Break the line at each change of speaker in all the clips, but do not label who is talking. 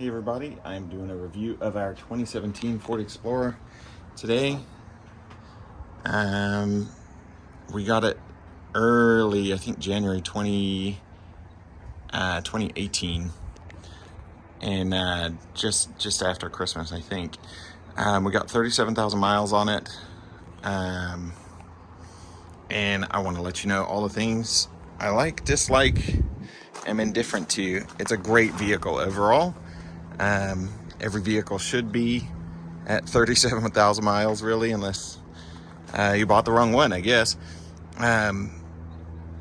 Hey everybody, I'm doing a review of our 2017 Ford Explorer today. We got it early, I think January 2018, and just after Christmas, I think. We got 37,000 miles on it, and I want to let you know all the things I like, dislike, am indifferent to. It's a great vehicle overall. Every vehicle should be at 37,000 miles, really, unless you bought the wrong one, I guess.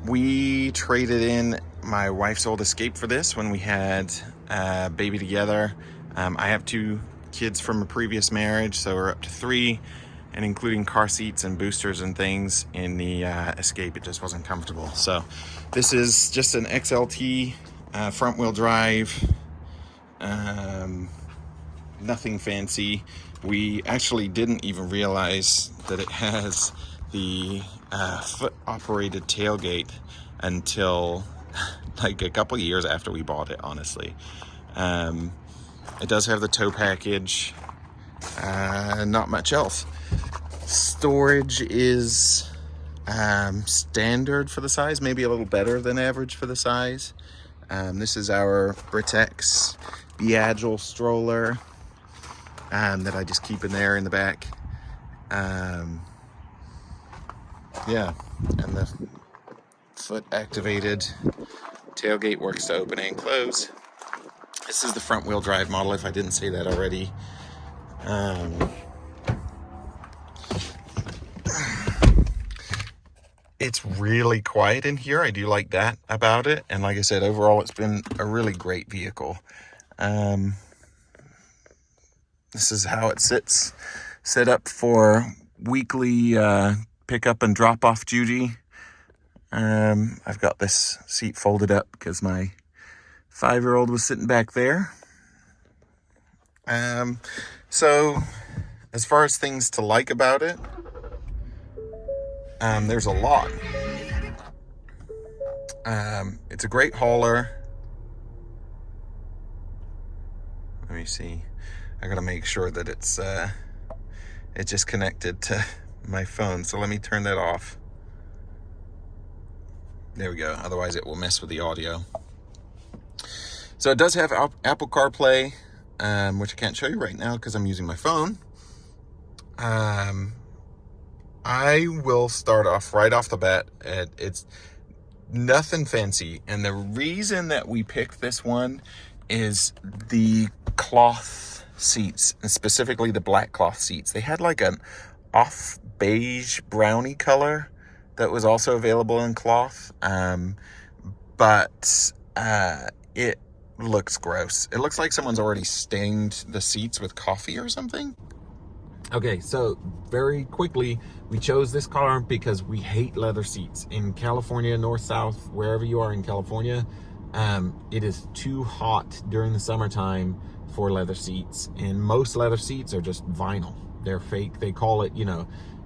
We traded in my wife's old Escape for this when we had a baby together. I have 2 kids from a previous marriage, so we're up to 3, and including car seats and boosters and things in the Escape, it just wasn't comfortable. So this is just an XLT front wheel drive. Nothing fancy. We actually didn't even realize that it has the foot operated tailgate until like a couple years after we bought it, honestly. It does have the tow package, not much else. Storage is standard for the size, maybe a little better than average for the size. This is our Britex Be Agile stroller that I just keep in there in the back. Yeah, and the foot activated tailgate works to open and close. This is the front wheel drive model, if I didn't say that already. It's really quiet in here. I do like that about it. And like I said, overall, it's been a really great vehicle. This is how it sits, set up for weekly pickup and drop off duty. I've got this seat folded up because my 5-year-old was sitting back there. So as far as things to like about it, there's a lot. It's a great hauler. Let me see. I gotta make sure that it's just connected to my phone. So let me turn that off. There we go. Otherwise it will mess with the audio. So it does have Apple CarPlay, which I can't show you right now because I'm using my phone. I will start off right off the bat. It's nothing fancy. And the reason that we picked this one is the cloth seats, and specifically the black cloth seats. They had like an off beige brownie color that was also available in cloth. But it looks gross. It looks like someone's already stained the seats with coffee or something. Okay, so very quickly, we chose this car because we hate leather seats. In California, north, south, wherever you are in California, it is too hot during the summertime for leather seats, and most leather seats are just vinyl. They're fake. They call it,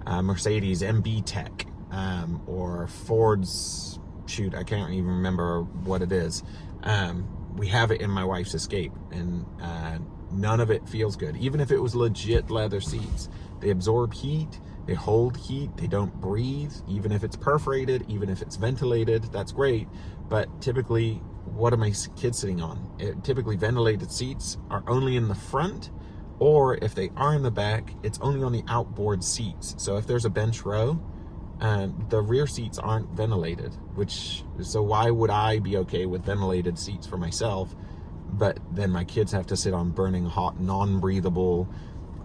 Mercedes MB Tech, or Ford's, shoot, I can't even remember what it is. We have it in my wife's Escape, and none of it feels good. Even if it was legit leather seats, they absorb heat, they hold heat, they don't breathe. Even if it's perforated, even if it's ventilated, that's great. But typically, what are my kids sitting on? Typically, ventilated seats are only in the front, or if they are in the back, it's only on the outboard seats. So if there's a bench row, the rear seats aren't ventilated, so why would I be okay with ventilated seats for myself, but then my kids have to sit on burning hot, non-breathable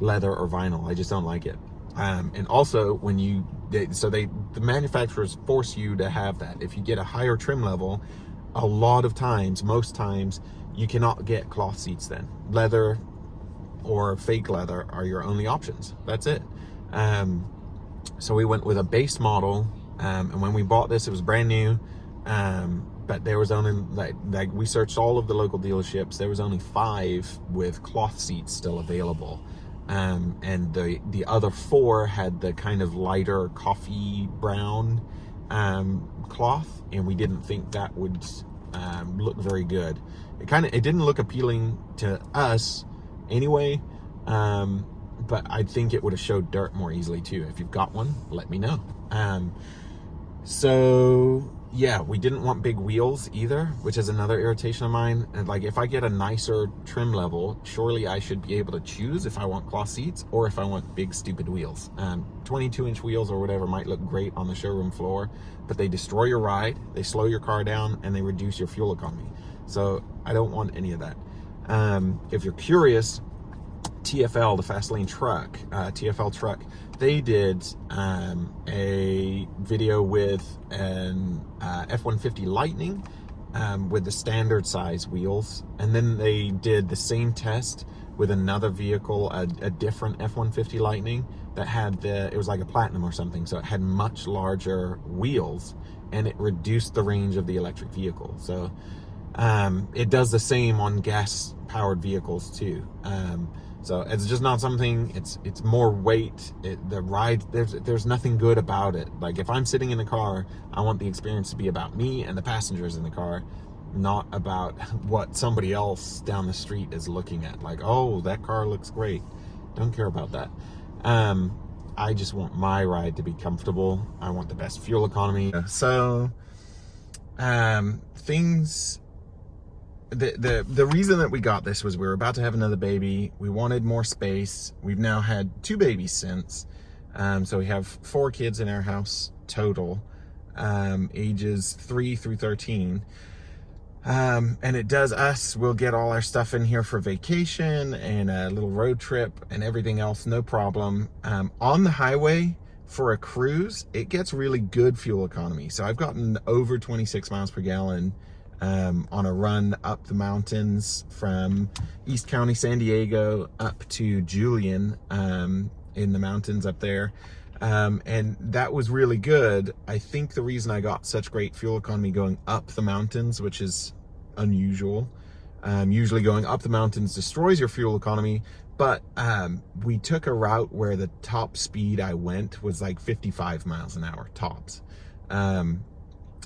leather or vinyl? I just don't like it. And also, the manufacturers force you to have that. If you get a higher trim level, a lot of times, most times, you cannot get cloth seats then. Leather or fake leather are your only options. That's it. So we went with a base model, and when we bought this, it was brand new. But there was only, like we searched all of the local dealerships, there was only 5 with cloth seats still available. And the other 4 had the kind of lighter coffee brown cloth, and we didn't think that would look very good. It didn't look appealing to us anyway, but I think it would have showed dirt more easily too. If you've got one, let me know. So yeah, we didn't want big wheels either, which is another irritation of mine. And like, if I get a nicer trim level, surely I should be able to choose if I want cloth seats or if I want big stupid wheels. 22-inch wheels or whatever might look great on the showroom floor, but they destroy your ride, they slow your car down, and they reduce your fuel economy. So I don't want any of that. If you're curious, TFL, the Fast Lane truck, TFL truck, they did a video with an F-150 Lightning with the standard size wheels, and then they did the same test with another vehicle, a different F-150 Lightning that had it was like a Platinum or something, so it had much larger wheels, and it reduced the range of the electric vehicle. So it does the same on gas powered vehicles too. So it's just not something, it's more weight. The ride, there's nothing good about it. Like, if I'm sitting in the car, I want the experience to be about me and the passengers in the car, not about what somebody else down the street is looking at. Like, oh, that car looks great. Don't care about that. I just want my ride to be comfortable. I want the best fuel economy. So the reason that we got this was we were about to have another baby. We wanted more space. We've now had 2 babies since. So we have 4 kids in our house total, ages 3 through 13. And it does us, we'll get all our stuff in here for vacation and a little road trip and everything else, no problem. On the highway for a cruise, it gets really good fuel economy. So I've gotten over 26 miles per gallon on a run up the mountains from East County, San Diego, up to Julian, in the mountains up there. And that was really good. I think the reason I got such great fuel economy going up the mountains, which is unusual, usually going up the mountains destroys your fuel economy, but we took a route where the top speed I went was like 55 miles an hour tops.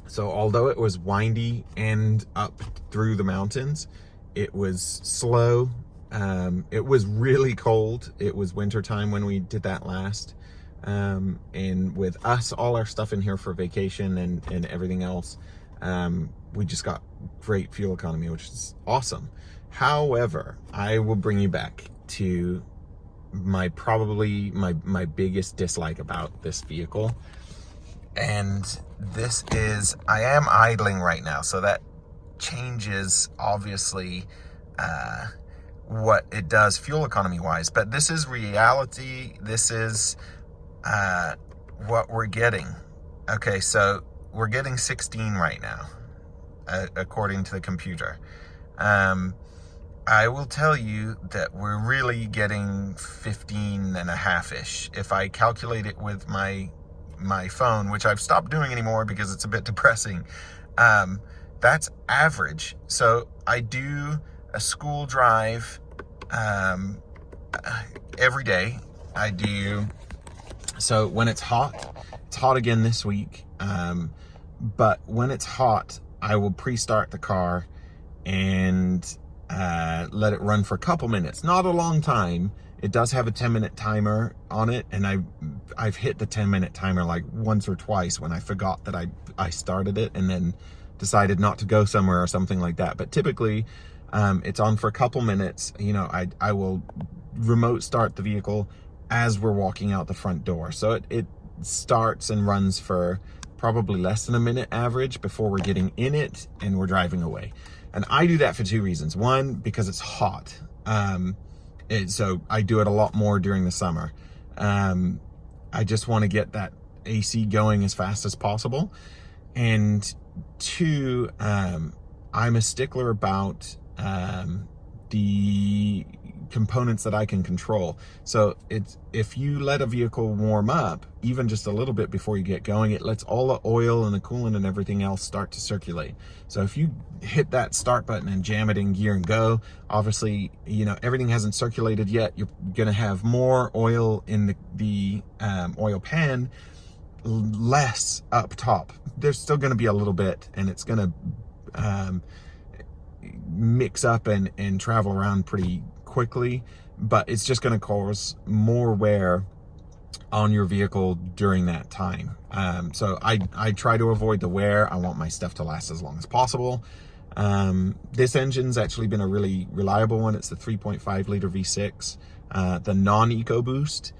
So although it was windy and up through the mountains, it was slow. It was really cold. It was winter time when we did that last. And with us, all our stuff in here for vacation and everything else, we just got great fuel economy, which is awesome. However, I will bring you back to my biggest dislike about this vehicle. And this is, I am idling right now, so that changes obviously what it does fuel economy wise, but this is reality. This is what we're getting. Okay, so we're getting 16 right now, according to the computer. I will tell you that we're really getting 15 and a half-ish. If I calculate it with my phone, which I've stopped doing anymore because it's a bit depressing, that's average. So I do a school drive every day. I do. So when it's hot again this week. But when it's hot, I will pre-start the car and let it run for a couple minutes. Not a long time. It does have a 10-minute timer on it, and I've hit the 10-minute timer like once or twice when I forgot that I started it and then decided not to go somewhere or something like that. But typically, it's on for a couple minutes. You know, I will remote start the vehicle as we're walking out the front door. So it starts and runs for probably less than a minute average before we're getting in it and we're driving away. And I do that for 2 reasons. One, because it's hot. So I do it a lot more during the summer. I just want to get that AC going as fast as possible. And 2, I'm a stickler about the components that I can control. So if you let a vehicle warm up even just a little bit before you get going, it lets all the oil and the coolant and everything else start to circulate. So if you hit that start button and jam it in gear and go, obviously, you know, everything hasn't circulated yet. You're gonna have more oil in the oil pan, less up top. There's still gonna be a little bit, and it's gonna mix up and travel around pretty quickly, but it's just going to cause more wear on your vehicle during that time. So I try to avoid the wear. I want my stuff to last as long as possible. This engine's actually been a really reliable one. It's the 3.5 liter V6, the non-EcoBoost.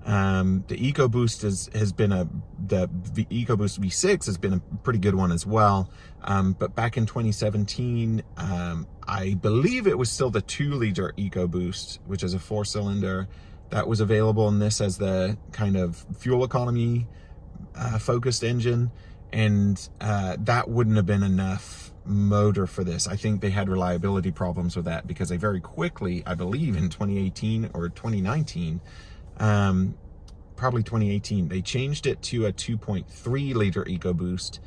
The EcoBoost has been the EcoBoost V6 has been a pretty good one as well. But back in 2017, I believe it was still the 2 liter EcoBoost, which is a 4-cylinder, that was available in this as the kind of fuel economy focused engine. And that wouldn't have been enough motor for this. I think they had reliability problems with that because they very quickly, I believe in 2018 or 2019, probably 2018, they changed it to a 2.3 liter EcoBoost,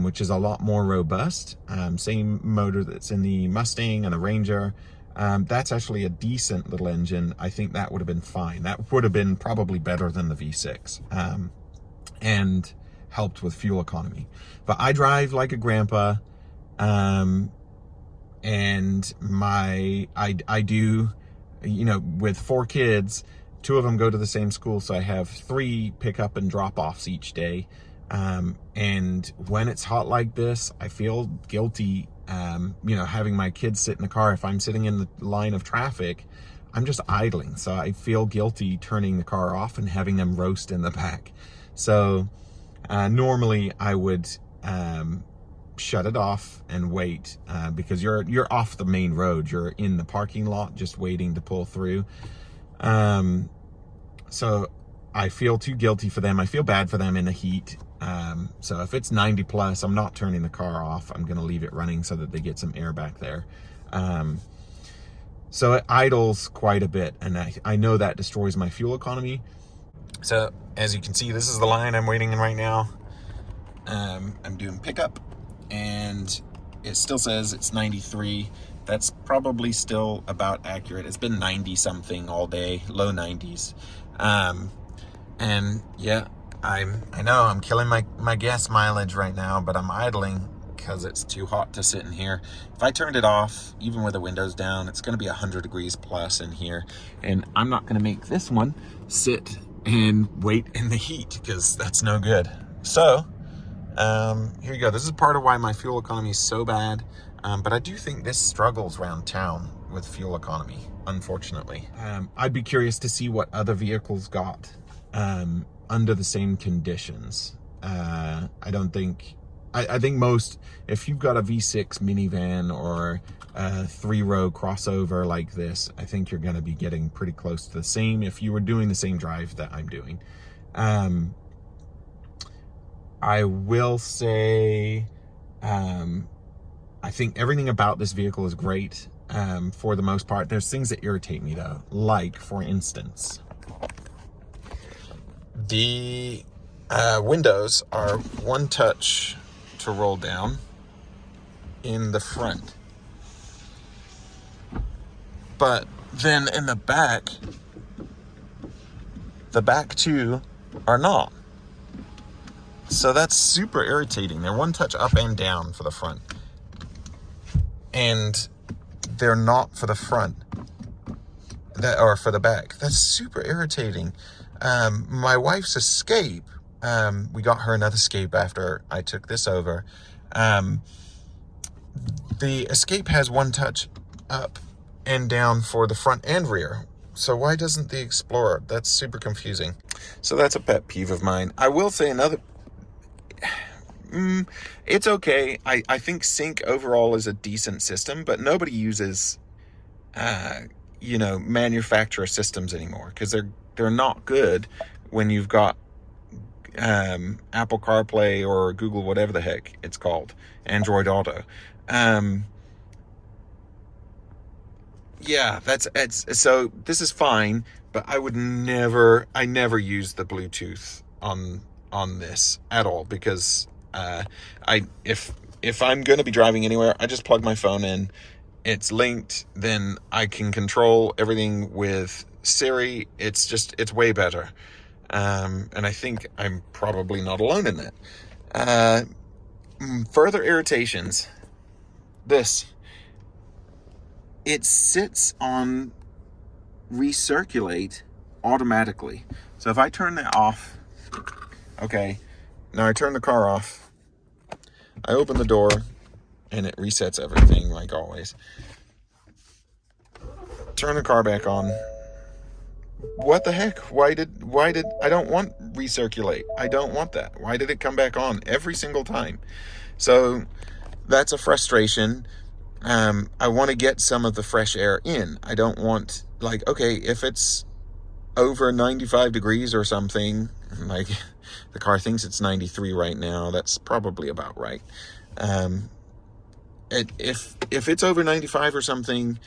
which is a lot more robust. Same motor that's in the Mustang and the Ranger. That's actually a decent little engine. I think that would have been fine. That would have been probably better than the V6, and helped with fuel economy. But I drive like a grandpa, and I do, with 4 kids, 2 of them go to the same school, so I have 3 pickup and drop-offs each day. And when it's hot like this, I feel guilty, having my kids sit in the car. If I'm sitting in the line of traffic, I'm just idling. So I feel guilty turning the car off and having them roast in the back. So normally I would shut it off and wait, because you're off the main road. You're in the parking lot just waiting to pull through. So I feel too guilty for them. I feel bad for them in the heat. So if it's 90 plus, I'm not turning the car off. I'm going to leave it running so that they get some air back there. So it idles quite a bit, and I know that destroys my fuel economy. So as you can see, this is the line I'm waiting in right now. I'm doing pickup, and it still says it's 93. That's probably still about accurate. It's been 90 something all day, low 90s. And yeah, I know I'm killing my gas mileage right now, but I'm idling because it's too hot to sit in here. If I turned it off, even with the windows down, it's going to be 100 degrees plus in here, and I'm not going to make this one sit and wait in the heat because that's no good. So here you go. This is part of why my fuel economy is so bad, but I do think this struggles around town with fuel economy, unfortunately. I'd be curious to see what other vehicles got under the same conditions. I think most, if you've got a V6 minivan or a 3-row crossover like this, I think you're going to be getting pretty close to the same if you were doing the same drive that I'm doing. I will say, I think everything about this vehicle is great, for the most part. There's things that irritate me though, like, for instance, the windows are one touch to roll down in the front, but then in the back two are not. So that's super irritating. They're one touch up and down for the front, and they're not for the front, or for the back. That's super irritating. My wife's Escape, we got her another Escape after I took this over. The Escape has one touch up and down for the front and rear. So why doesn't the Explorer? That's super confusing. So that's a pet peeve of mine. I will say another, it's okay. I think Sync overall is a decent system, but nobody uses, manufacturer systems anymore because they're not good when you've got Apple CarPlay or Google, whatever the heck it's called, Android Auto. Yeah, so this is fine, but I never use the Bluetooth on this at all, because if I'm going to be driving anywhere, I just plug my phone in. It's linked, then I can control everything with Siri. It's way better. And I think I'm probably not alone in that. Further irritations. this. It sits on recirculate automatically. So if I turn that off, okay, now I turn the car off, I open the door, and it resets everything like always. Turn the car back on. What the heck? Why did I don't want recirculate. I don't want that. Why did it come back on every single time? So that's a frustration. I want to get some of the fresh air in. I don't want, like, okay, if it's over 95 degrees or something, like the car thinks it's 93 right now, that's probably about right. If it's over 95 or something,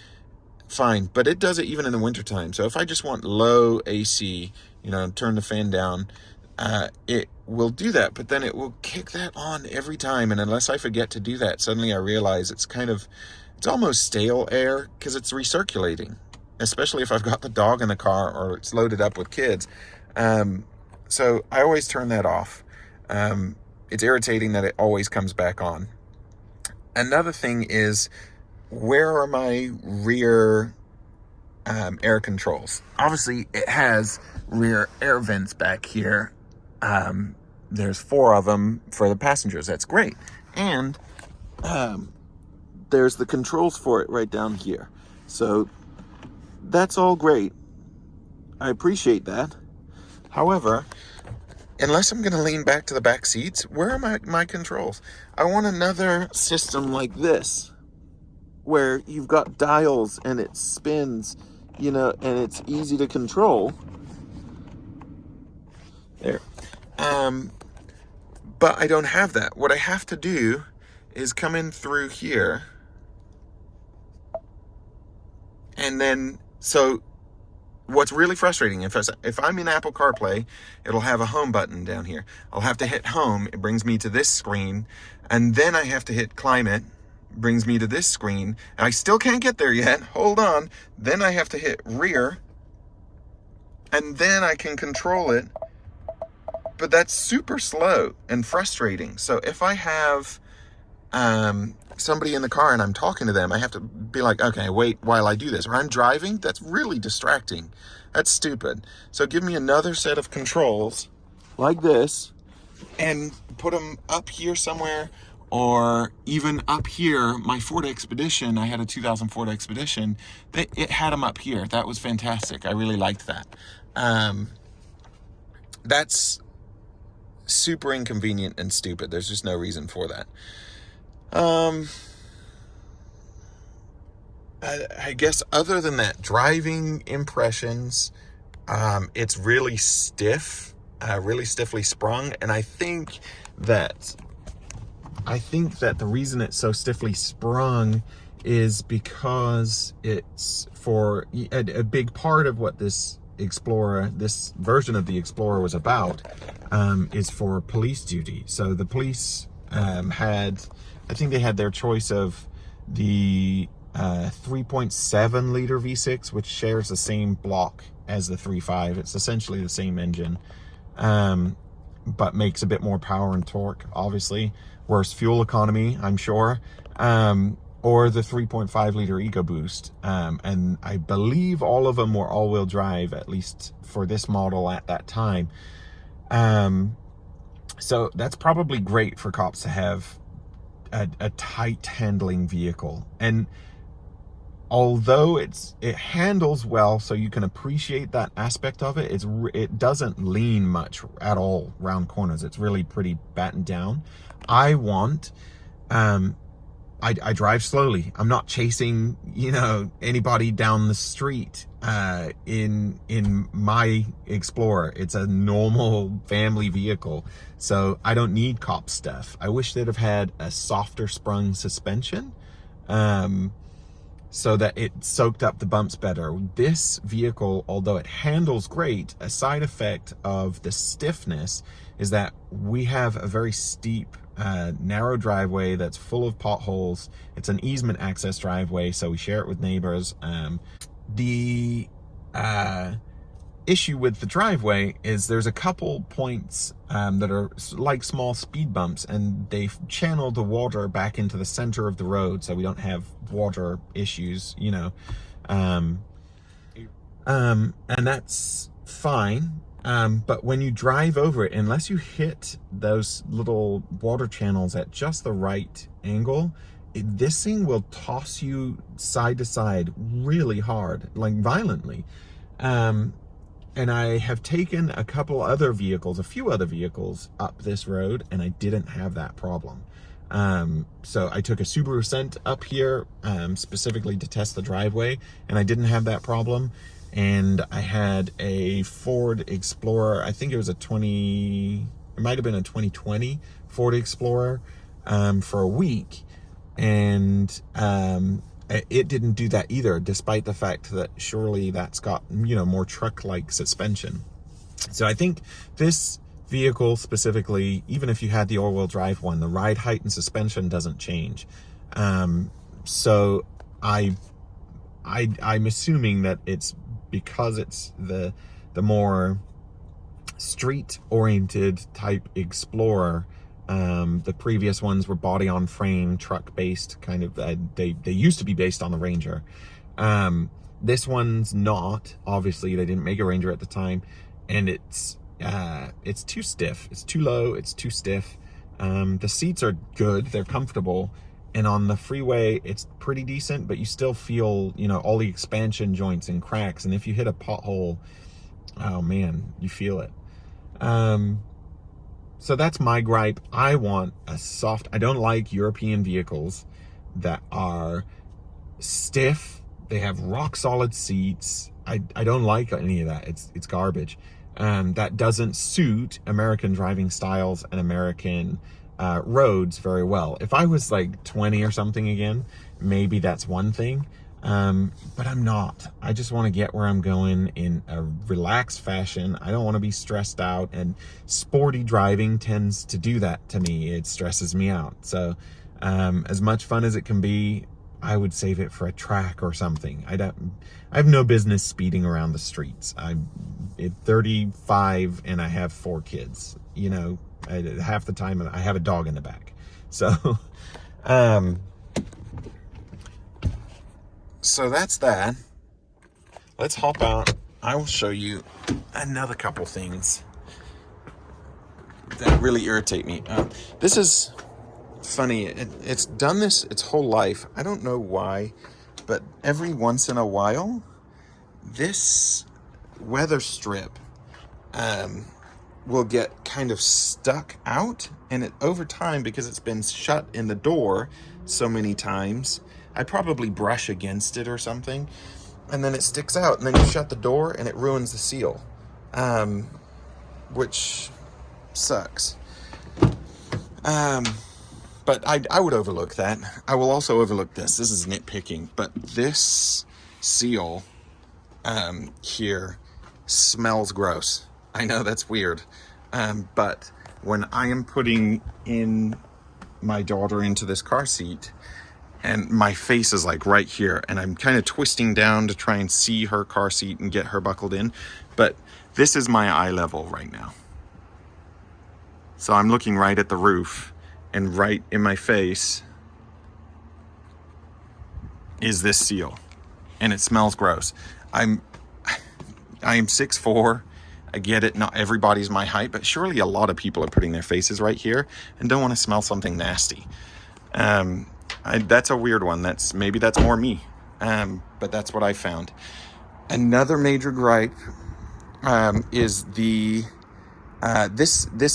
fine, but it does it even in the wintertime. So if I just want low AC, turn the fan down, it will do that, but then it will kick that on every time. And unless I forget to do that, suddenly I realize it's almost stale air because it's recirculating, especially if I've got the dog in the car or it's loaded up with kids. So I always turn that off. It's irritating that it always comes back on. Another thing is, where are my rear air controls? Obviously, it has rear air vents back here. There's 4 of them for the passengers. That's great. And there's the controls for it right down here. So that's all great. I appreciate that. However, unless I'm going to lean back to the back seats, where are my controls? I want another system like this, where you've got dials and it spins, and it's easy to control. There. But I don't have that. What I have to do is come in through here. And then, so what's really frustrating, if I'm in Apple CarPlay, it'll have a home button down here. I'll have to hit home. It brings me to this screen. And then I have to hit climate. Brings me to this screen. I still can't get there yet. Hold on. Then I have to hit rear. And then I can control it. But that's super slow and frustrating. So if I have somebody in the car and I'm talking to them, I have to be like, okay, wait while I do this. Or I'm driving. That's really distracting. That's stupid. So give me another set of controls like this and put them up here somewhere, or even up here. My Ford Expedition, I had a 2000 Ford Expedition. It had them up here. That was fantastic. I really liked that. That's super inconvenient and stupid. There's just no reason for that. I guess other than that, driving impressions, it's really stiff, really stiffly sprung. And I think that the reason it's so stiffly sprung is because it's for a big part of what this version of the Explorer was about, is for police duty. So the police I think they had their choice of the 3.7 liter V6, which shares the same block as the 3.5. It's essentially the same engine, but makes a bit more power and torque, obviously. Worse fuel economy, I'm sure. Or the 3.5 liter EcoBoost. And I believe all of them were all-wheel drive, at least for this model at that time. So that's probably great for cops to have a tight handling vehicle. And although it handles well, so you can appreciate that aspect of it, it doesn't lean much at all around corners. It's really pretty battened down. I drive slowly. I'm not chasing, anybody down the street in my Explorer. It's a normal family vehicle, so I don't need cop stuff. I wish they'd have had a softer sprung suspension, so that it soaked up the bumps better. This vehicle, although it handles great, a side effect of the stiffness is that we have a very steep, narrow driveway that's full of potholes. It's an easement access driveway, so we share it with neighbors. issue with the driveway is there's a couple points that are like small speed bumps, and they've channeled the water back into the center of the road so we don't have water issues, you know. And that's fine. But when you drive over it, unless you hit those little water channels at just the right angle, this thing will toss you side to side really hard, like violently. And I have taken a few other vehicles up this road, and I didn't have that problem. So I took a Subaru Ascent up here, specifically to test the driveway, and I didn't have that problem. And I had a Ford Explorer, I think it might have been a 2020 Ford Explorer, for a week. And, it didn't do that either, despite the fact that surely that's got, you know, more truck-like suspension. So I think this vehicle specifically, even if you had the all-wheel drive one, the ride height and suspension doesn't change. So I'm assuming that it's because it's the more street-oriented type Explorer. The previous ones were body on frame, truck based, kind of. They used to be based on the Ranger. This one's not. Obviously, they didn't make a Ranger at the time, and it's too stiff. It's too low. It's too stiff. The seats are good. They're comfortable, and on the freeway, it's pretty decent. But you still feel, you know, all the expansion joints and cracks. And if you hit a pothole, oh man, you feel it. So that's my gripe. I want I don't like European vehicles that are stiff. They have rock solid seats. I don't like any of that. It's garbage. That doesn't suit American driving styles and American roads very well. If I was like 20 or something again, maybe that's one thing. But I'm not. I just want to get where I'm going in a relaxed fashion. I don't want to be stressed out, and sporty driving tends to do that to me. It stresses me out. So, as much fun as it can be, I would save it for a track or something. I have no business speeding around the streets. I'm 35 and I have 4 kids. You know, half the time I have a dog in the back. So, So that's that. Let's hop out. I will show you another couple things that really irritate me. This is funny. It's done this its whole life. I don't know why, but every once in a while, this weather strip will get kind of stuck out, and over time, because it's been shut in the door so many times, I probably brush against it or something, and then it sticks out, and then you shut the door and it ruins the seal, which sucks. But I would overlook that. I will also overlook this. This is nitpicking, but this seal here smells gross. I know that's weird, but when I am putting in my daughter into this car seat, and my face is like right here, and I'm kind of twisting down to try and see her car seat and get her buckled in, but this is my eye level right now. So I'm looking right at the roof, and right in my face is this seal, and it smells gross. I am 6'4". I get it, not everybody's my height, but surely a lot of people are putting their faces right here and don't want to smell something nasty. That's a weird one. Maybe that's more me, but that's what I found. Another major gripe is this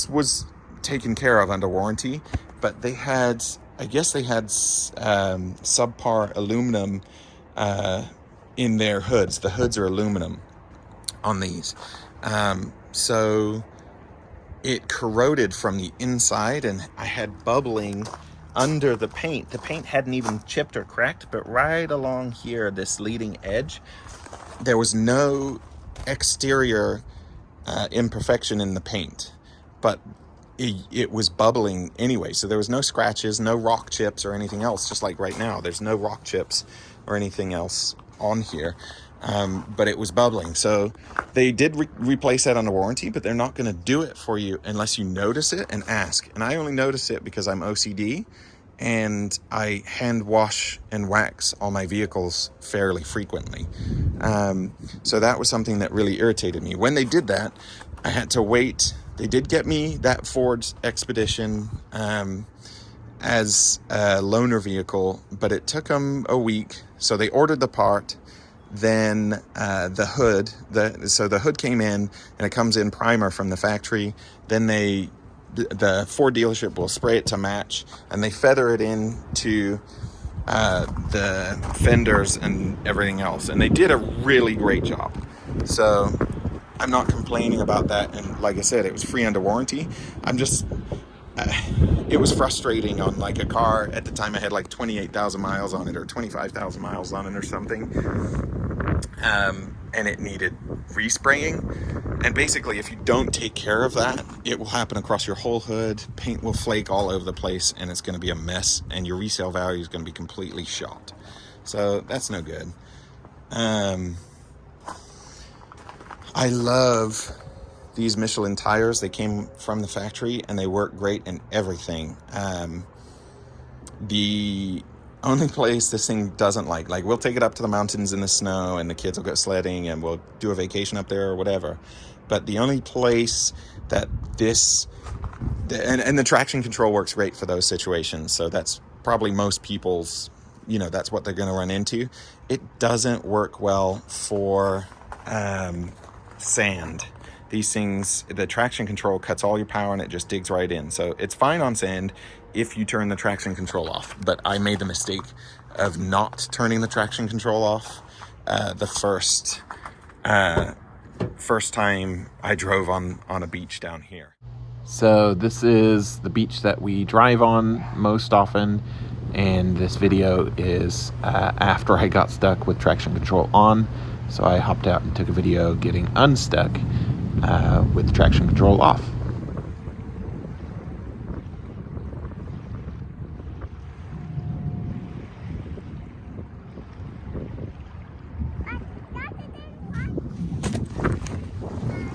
was taken care of under warranty, but I guess they had subpar aluminum in their hoods. The hoods are aluminum on these, so it corroded from the inside, and I had bubbling under the paint. The paint hadn't even chipped or cracked, but right along here, this leading edge, there was no exterior imperfection in the paint, but it was bubbling anyway. So there was no scratches, no rock chips or anything else, just like right now. There's no rock chips or anything else on here, but it was bubbling. So they did replace that under warranty, but they're not going to do it for you unless you notice it and ask. And I only notice it because I'm OCD and I hand wash and wax all my vehicles fairly frequently. So that was something that really irritated me. When they did that, I had to wait. They did get me that Ford Expedition as a loaner vehicle, but it took them a week. So they ordered the part. Then the hood, so the hood came in, and it comes in primer from the factory. Then the Ford dealership will spray it to match, and they feather it into the fenders and everything else. And they did a really great job. So I'm not complaining about that. And like I said, it was free under warranty. I'm just, it was frustrating on like a car. At the time I had like 28,000 miles on it or 25,000 miles on it or something. And it needed respraying. And basically, if you don't take care of that, it will happen across your whole hood. Paint will flake all over the place, and it's going to be a mess, and your resale value is going to be completely shot. So that's no good. I love these Michelin tires. They came from the factory, and they work great in everything. The only place this thing doesn't like we'll take it up to the mountains in the snow and the kids will go sledding and we'll do a vacation up there or whatever, but the only place that this and the traction control works great for those situations, so that's probably most people's, that's what they're going to run into. It doesn't work well for sand. These things, the traction control cuts all your power and it just digs right in. So it's fine on sand if you turn the traction control off. But I made the mistake of not turning the traction control off the first time I drove on a beach down here. So this is the beach that we drive on most often. And this video is after I got stuck with traction control on. So I hopped out and took a video getting unstuck with traction control off.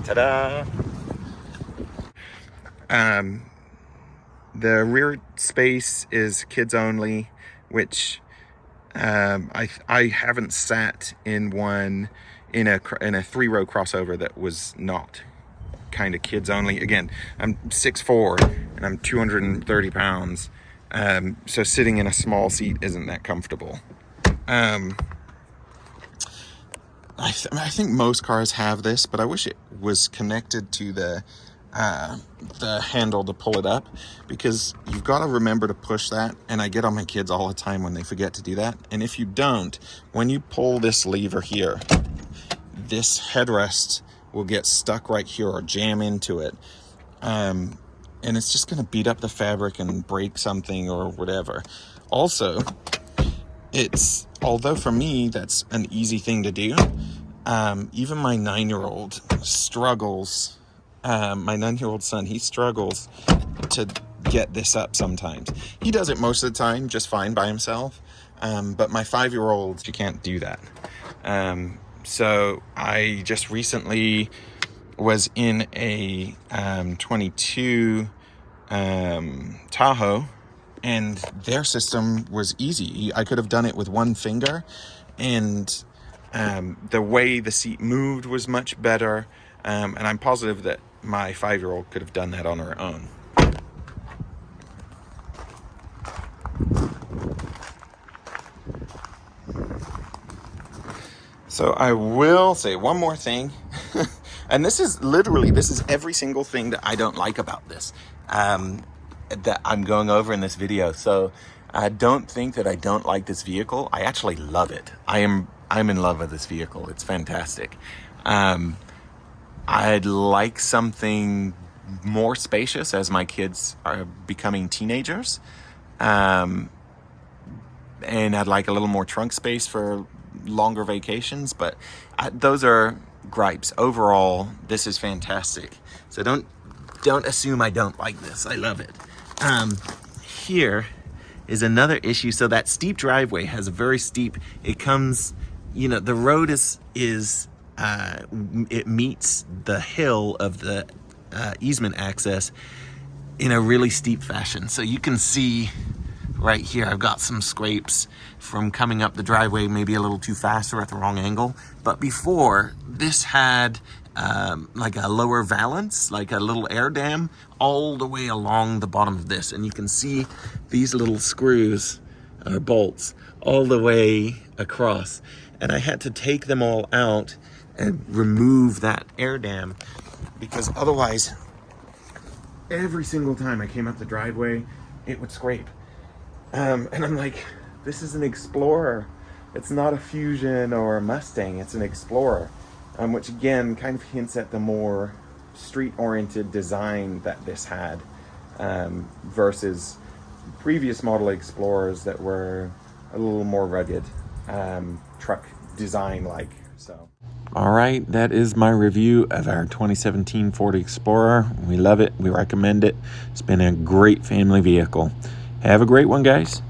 Ta-da! The rear space is kids only, which I haven't sat in one in a 3-row crossover that was not kind of kids only. Again, I'm 6'4" and I'm 230 pounds, so sitting in a small seat isn't that comfortable. I think most cars have this, but I wish it was connected to the handle to pull it up, because you've got to remember to push that. And I get on my kids all the time when they forget to do that. And if you don't, when you pull this lever here, this headrest will get stuck right here or jam into it. And it's just going to beat up the fabric and break something or whatever. Also, although for me that's an easy thing to do, even my 9-year-old struggles. My 9-year-old son, he struggles to get this up sometimes. He does it most of the time just fine by himself, but my 5-year-old, she can't do that. So I just recently was in a 22 Tahoe, and their system was easy. I could have done it with one finger, and the way the seat moved was much better, and I'm positive that my 5-year-old could have done that on her own. So I will say one more thing, and this is every single thing that I don't like about this, that I'm going over in this video. So I don't think that I don't like this vehicle. I actually love it. I'm in love with this vehicle. It's fantastic. I'd like something more spacious as my kids are becoming teenagers. And I'd like a little more trunk space for longer vacations, but those are gripes. Overall, this is fantastic. So don't assume I don't like this. I love it. Here is another issue. So that steep driveway has a very steep, it comes you know, the road is it meets the hill of the easement access in a really steep fashion. So you can see right here, I've got some scrapes from coming up the driveway maybe a little too fast or at the wrong angle. But before, this had like a lower valance, like a little air dam all the way along the bottom of this. And you can see these little screws or bolts all the way across. And I had to take them all out and remove that air dam, because otherwise, every single time I came up the driveway, it would scrape. And I'm like, this is an Explorer. It's not a Fusion or a Mustang, it's an Explorer. Which again, kind of hints at the more street-oriented design that this had, versus previous model Explorers that were a little more rugged, truck design-like, so. All right, that is my review of our 2017 Ford Explorer. We love it, we recommend it. It's been a great family vehicle. Have a great one, guys.